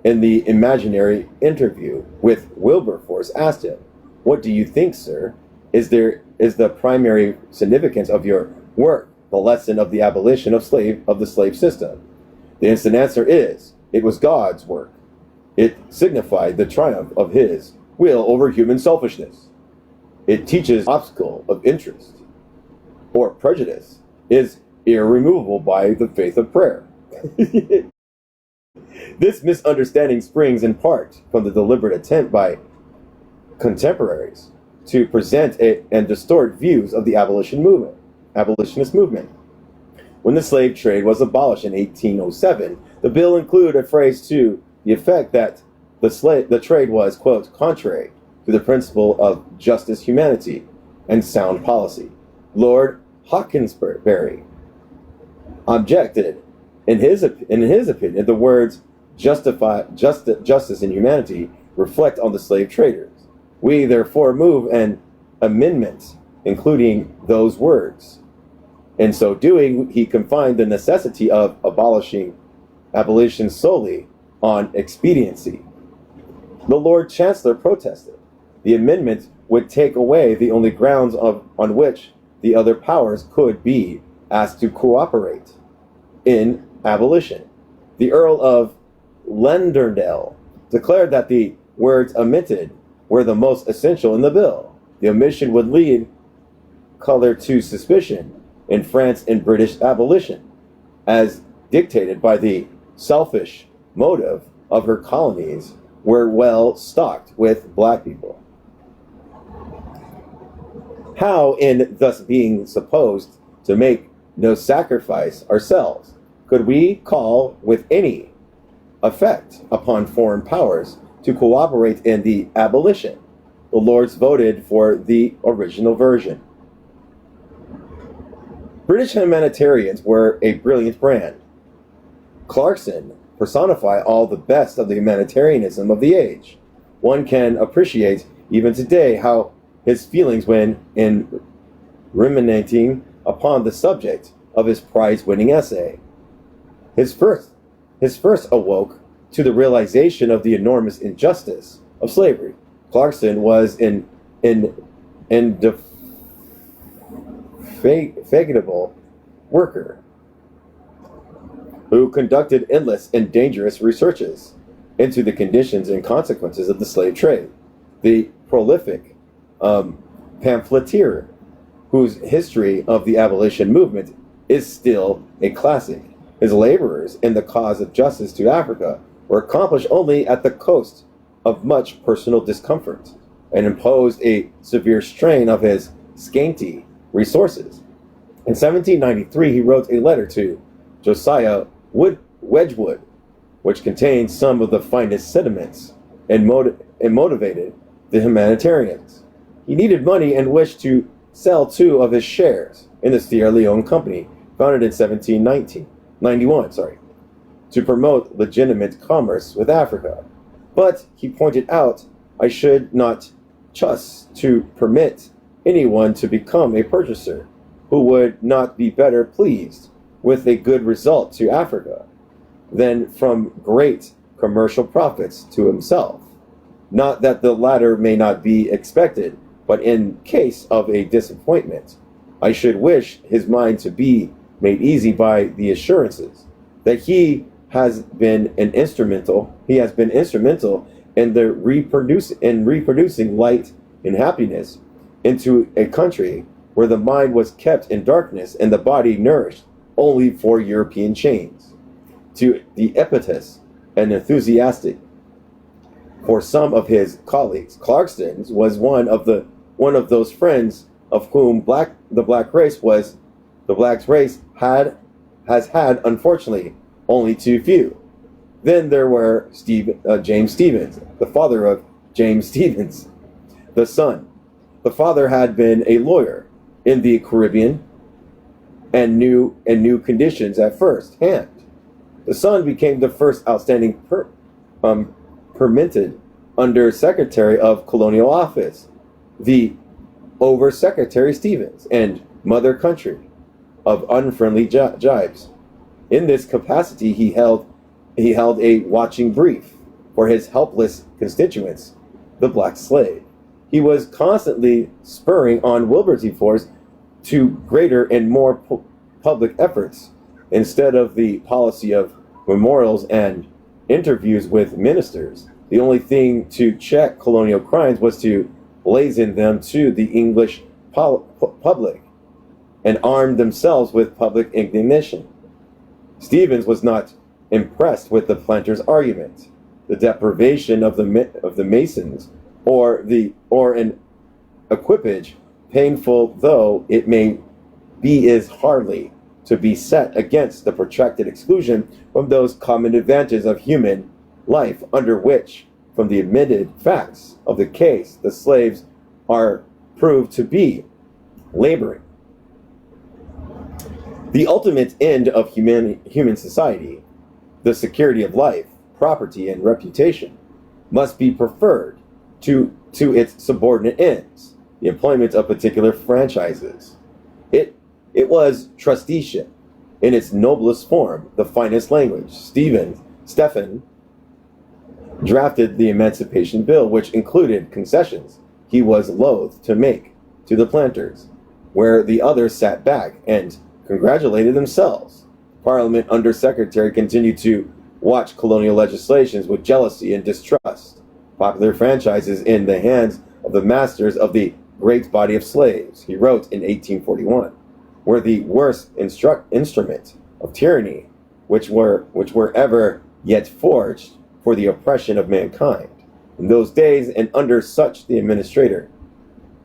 in the imaginary interview with Wilberforce asked him, "What do you think, sir, is the primary significance of your work, the lesson of the abolition of the slave system?" The instant answer is, it was God's work. It signified the triumph of his will over human selfishness. It teaches obstacle of interest or prejudice is irremovable by the faith of prayer. This misunderstanding springs in part from the deliberate attempt by contemporaries to present and distort views of the abolitionist movement. When the slave trade was abolished in 1807, the bill included a phrase to the effect that the trade was, quote, contrary to the principle of justice, humanity, and sound policy. Lord Hawkesbury objected. In his opinion, the words justice and humanity reflect on the slave traders. We therefore move an amendment including those words. In so doing, he confined the necessity of abolition solely on expediency. The Lord Chancellor protested. The amendment would take away the only grounds on which the other powers could be asked to cooperate in abolition. The Earl of Lenderdale declared that the words omitted were the most essential in the bill. The omission would lead color to suspicion in France and British abolition, as dictated by the selfish motive of her colonies were well stocked with black people. How, in thus being supposed to make no sacrifice ourselves, could we call with any effect upon foreign powers to cooperate in the abolition? The Lords voted for the original version. British humanitarians were a brilliant brand. Clarkson personified all the best of the humanitarianism of the age. One can appreciate even today how his feelings when in ruminating upon the subject of his prize-winning essay. His first awoke to the realization of the enormous injustice of slavery. Clarkson was an indefatigable worker who conducted endless and dangerous researches into the conditions and consequences of the slave trade. The prolific pamphleteer, whose history of the abolition movement is still a classic. His laborers in the cause of justice to Africa were accomplished only at the cost of much personal discomfort, and imposed a severe strain of his scanty resources. In 1793, he wrote a letter to Josiah Wedgwood, which contained some of the finest sentiments and motivated the humanitarians. He needed money and wished to sell 2 of his shares in the Sierra Leone Company, founded in 1791, to promote legitimate commerce with Africa. But he pointed out, I should not trust to permit anyone to become a purchaser who would not be better pleased with a good result to Africa than from great commercial profits to himself. Not that the latter may not be expected, but in case of a disappointment, I should wish his mind to be made easy by the assurances that he has been instrumental in the reproducing light and happiness into a country where the mind was kept in darkness and the body nourished only for European chains. To the impetus and enthusiastic for some of his colleagues, Clarkson was one of those friends of whom the black race has had unfortunately only too few. Then there were James Stevens, the father of James Stevens, the son. The father had been a lawyer in the Caribbean and knew conditions at first hand. The son became the first outstanding permitted under Secretary of Colonial Office, the Over-Secretary Stevens, and Mother Country of unfriendly jibes. In this capacity, he held a watching brief for his helpless constituents, the black slave. He was constantly spurring on Wilberforce to greater and more public efforts instead of the policy of memorials and interviews with ministers. The only thing to check colonial crimes was to blazon them to the English public and arm themselves with public indignation. Stevens was not impressed with the planters' argument. The deprivation of the Masons or an equipage, painful though it may be, is hardly to be set against the protracted exclusion from those common advantages of human life under which, from the admitted facts of the case, the slaves are proved to be laboring. The ultimate end of human society, the security of life, property, and reputation, must be preferred to its subordinate ends, the employment of particular franchises. It was trusteeship in its noblest form, the finest language. Stephen drafted the Emancipation Bill, which included concessions he was loath to make to the planters, where the others sat back and congratulated themselves. Parliament Under Secretary continued to watch colonial legislations with jealousy and distrust. Popular franchises in the hands of the masters of the great body of slaves, he wrote in 1841, were the worst instrument of tyranny which were ever yet forged for the oppression of mankind. In those days, and under such the administrator,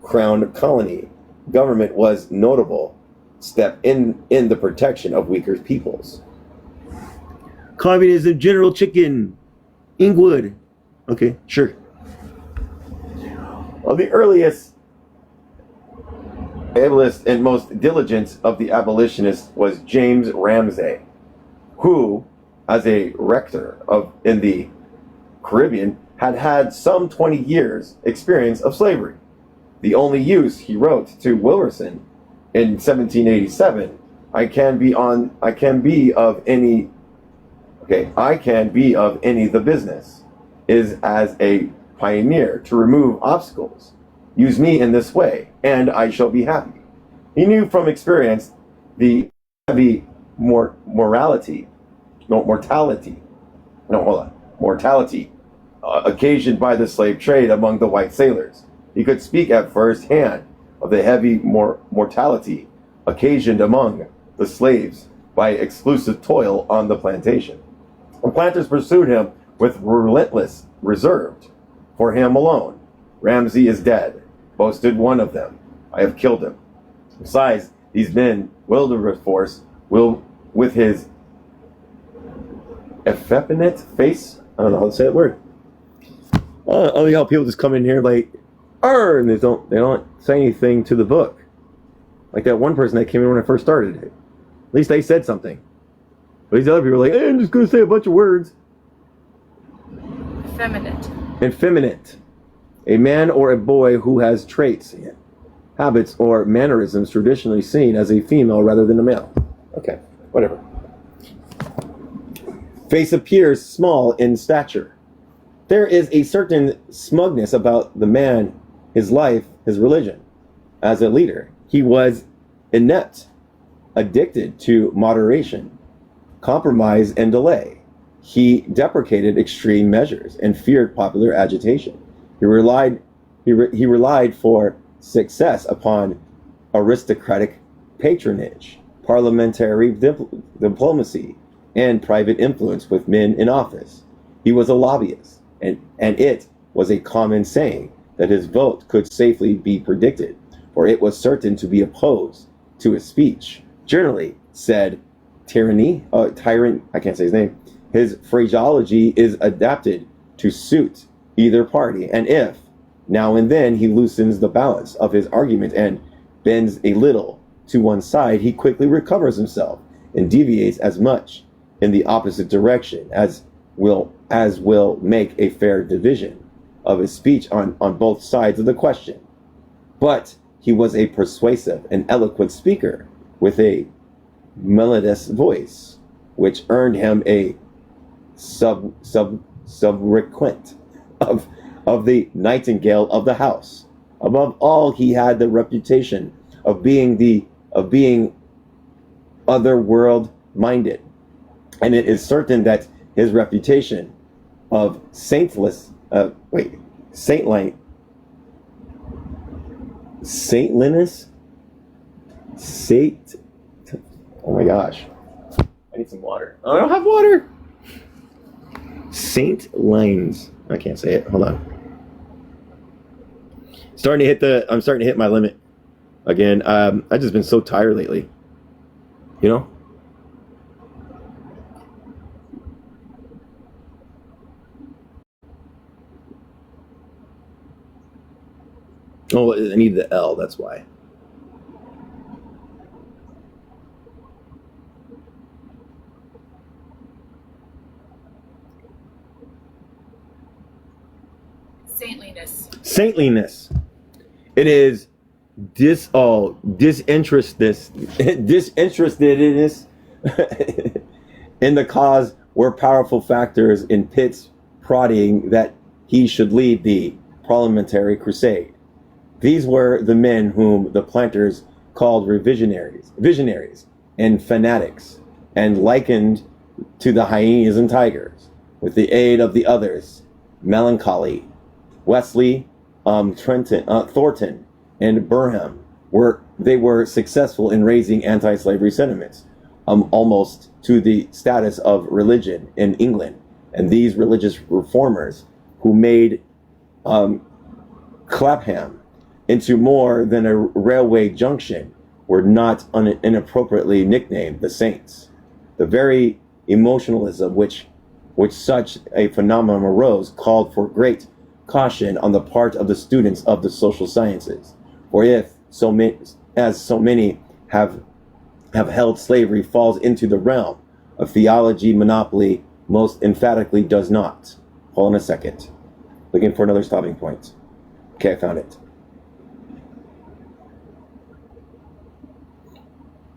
crown colony government was notable step in the protection of weaker peoples. Communism, General Chicken, Inglewood. Okay, sure. Well, the earliest, ablest, and most diligent of the abolitionists was James Ramsay, who, as a rector in the Caribbean, had some 20 years experience of slavery. The only use, he wrote to Wilberson in 1787, I can be of any the business, is as a pioneer to remove obstacles. Use me in this way, and I shall be happy. He knew from experience the heavy mortality occasioned by the slave trade among the white sailors. He could speak at first hand of the heavy mortality occasioned among the slaves by exclusive toil on the plantation. The planters pursued him with relentless reserve. For him alone, Ramsay is dead, boasted one of them. I have killed him. Besides these men, Wilberforce will, with his effeminate face, I don't know how to say that word. Oh yeah, people just come in here like, and they don't say anything to the book. Like that one person that came in when I first started it. At least they said something. But these other people are like, I'm just going to say a bunch of words. Effeminate. A man or a boy who has traits, habits, or mannerisms traditionally seen as a female rather than a male. Okay, whatever. Face appears small in stature. There is a certain smugness about the man, his life, his religion. As a leader, he was inept, addicted to moderation, compromise, and delay. He deprecated extreme measures and feared popular agitation. He relied for success upon aristocratic patronage, parliamentary diplomacy, and private influence with men in office. He was a lobbyist, and it was a common saying that his vote could safely be predicted, for it was certain to be opposed to his speech. Generally said tyrant, I can't say his name. His phraseology is adapted to suit either party, and if now and then he loosens the balance of his argument and bends a little to one side, he quickly recovers himself and deviates as much in the opposite direction as will make a fair division of his speech on both sides of the question. But he was a persuasive and eloquent speaker with a melodious voice, which earned him a sobriquet of the nightingale of the house. Above all, he had the reputation of being otherworld minded, and it is certain that his reputation of saintliness, oh my gosh, I need some water. Oh, I don't have water. Saint Lines. I can't say it. Hold on. I'm starting to hit my limit again. I've just been so tired lately. You know? Oh, I need the L, that's why. Saintliness. It is disinterestedness in the cause were powerful factors in Pitt's prodding that he should lead the parliamentary crusade. These were the men whom the planters called visionaries and fanatics, and likened to the hyenas and tigers, with the aid of the others, Melancholy, Wesley, Thornton, and Burham were successful in raising anti-slavery sentiments, almost to the status of religion in England. And these religious reformers, who made Clapham into more than a railway junction, were not inappropriately nicknamed the Saints. The very emotionalism which such a phenomenon arose called for great caution on the part of the students of the social sciences. For if so many have held slavery falls into the realm of theology, monopoly most emphatically does not. Hold on a second. Looking for another stopping point. Okay, I found it.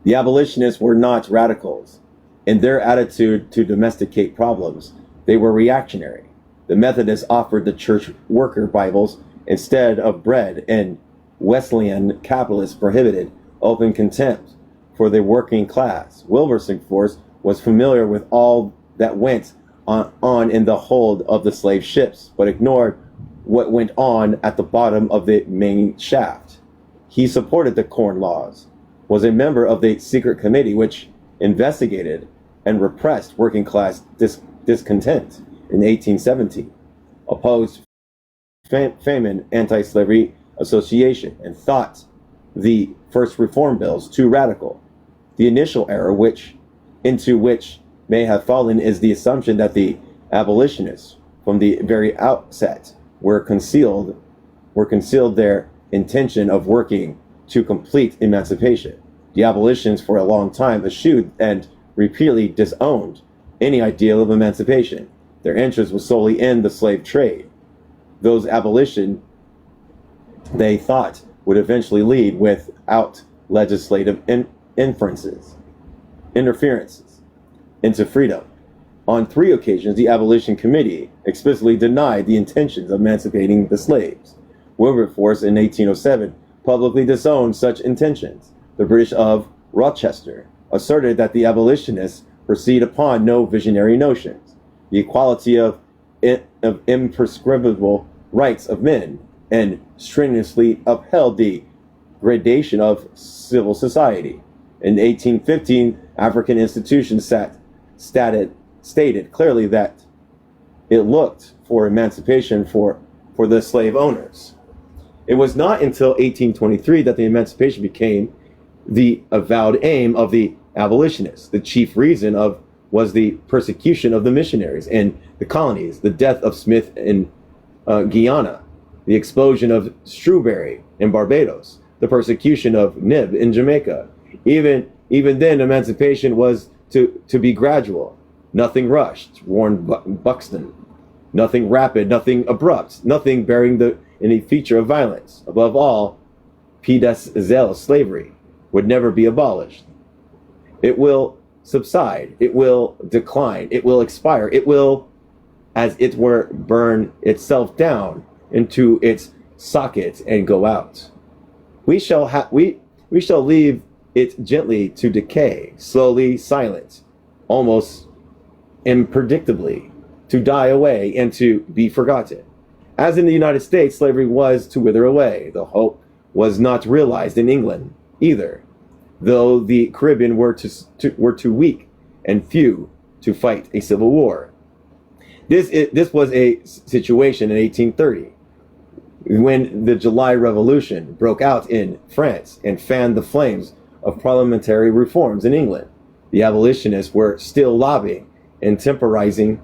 The abolitionists were not radicals. In their attitude to domesticate problems, they were reactionary. The Methodists offered the church worker Bibles instead of bread, and Wesleyan capitalists prohibited open contempt for the working class. Wilberforce was familiar with all that went on in the hold of the slave ships, but ignored what went on at the bottom of the main shaft. He supported the Corn Laws, was a member of the secret committee which investigated and repressed working class discontent in 1817, opposed famine anti-slavery association, and thought the first reform bills too radical. The initial error into which may have fallen is the assumption that the abolitionists from the very outset were concealed their intention of working to complete emancipation. The abolitionists for a long time eschewed and repeatedly disowned any ideal of emancipation. Their interest was solely in the slave trade. Those abolition they thought would eventually lead without legislative interferences into freedom. On 3 occasions, the Abolition Committee explicitly denied the intentions of emancipating the slaves. Wilberforce in 1807 publicly disowned such intentions. The British of Rochester asserted that the abolitionists proceed upon no visionary notions, the equality of imprescriptible rights of men, and strenuously upheld the gradation of civil society. In 1815, African institutions stated clearly that it looked for emancipation for the slave owners. It was not until 1823 that the emancipation became the avowed aim of the abolitionists. The chief reason was the persecution of the missionaries in the colonies, the death of Smith in Guyana, the explosion of Shrewsbury in Barbados, the persecution of Nib in Jamaica. Even then, emancipation was to be gradual. Nothing rushed, warned Buxton. Nothing rapid, nothing abrupt, nothing bearing any feature of violence. Above all, Capitalism slavery would never be abolished. It will subside. It will decline. It will expire. It will as it were burn itself down into its socket and go out. We shall we shall leave it gently to decay, slowly, silent, almost impredictably, to die away and to be forgotten. As in the United States, slavery was to wither away. The hope was not realized in England either, though the Caribbean were too weak and few to fight a civil war. This was a situation in 1830 when the July Revolution broke out in France and fanned the flames of parliamentary reforms in England. The abolitionists were still lobbying and temporizing,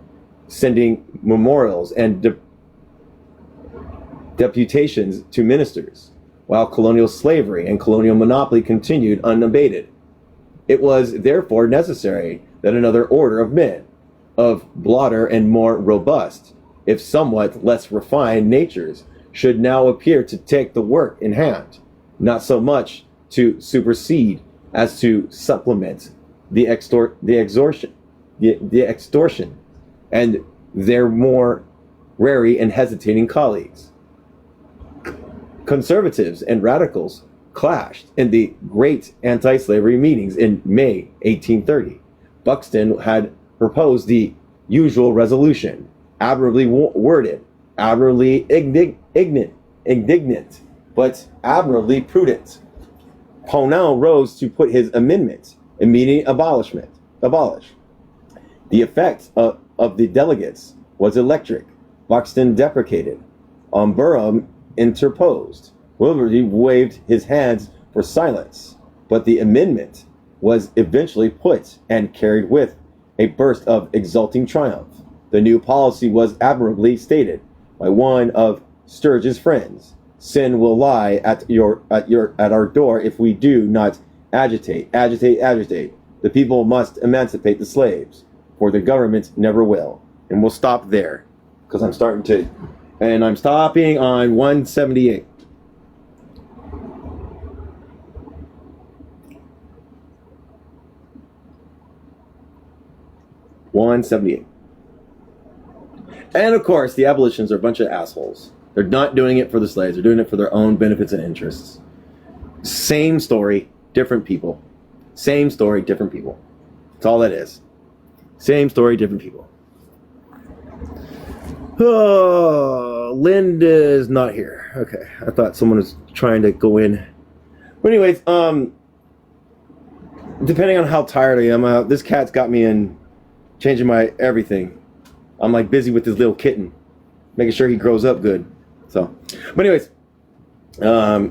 sending memorials and deputations to ministers, while colonial slavery and colonial monopoly continued unabated. It was therefore necessary that another order of men, of broader and more robust, if somewhat less refined natures, should now appear to take the work in hand, not so much to supersede as to supplement the extortion and their more wary and hesitating colleagues. Conservatives and radicals clashed in the great anti-slavery meetings in May 1830. Buxton had proposed the usual resolution, admirably worded, admirably indignant, but admirably prudent. Pownall rose to put his amendment, immediate abolish. The effect of the delegates was electric. Buxton deprecated. Burham interposed. Wilberty waved his hands for silence, but the amendment was eventually put and carried with a burst of exulting triumph. The new policy was admirably stated by one of Sturge's friends. Sin will lie at our door if we do not agitate. The people must emancipate the slaves, for the government never will. And we'll stop there, because I'm stopping on 178. And of course, the abolitionists are a bunch of assholes. They're not doing it for the slaves. They're doing it for their own benefits and interests. Same story, different people. Same story, different people. That's all that is. Same story, different people. Oh, Linda's not here. Okay, I thought someone was trying to go in. But anyways, depending on how tired I am, this cat's got me in changing my everything. I'm like busy with this little kitten, making sure he grows up good. So, but anyways, I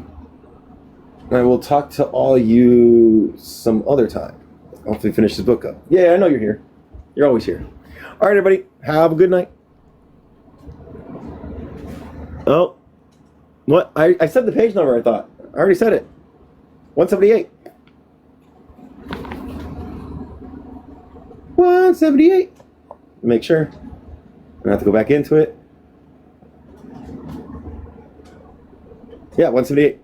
will talk to all you some other time. Hopefully finish this book up. Yeah, I know you're here. You're always here. All right, everybody, have a good night. Oh, what? I said the page number, I thought. I already said it. 178. 178. Make sure. I'm gonna have to go back into it. Yeah, 178.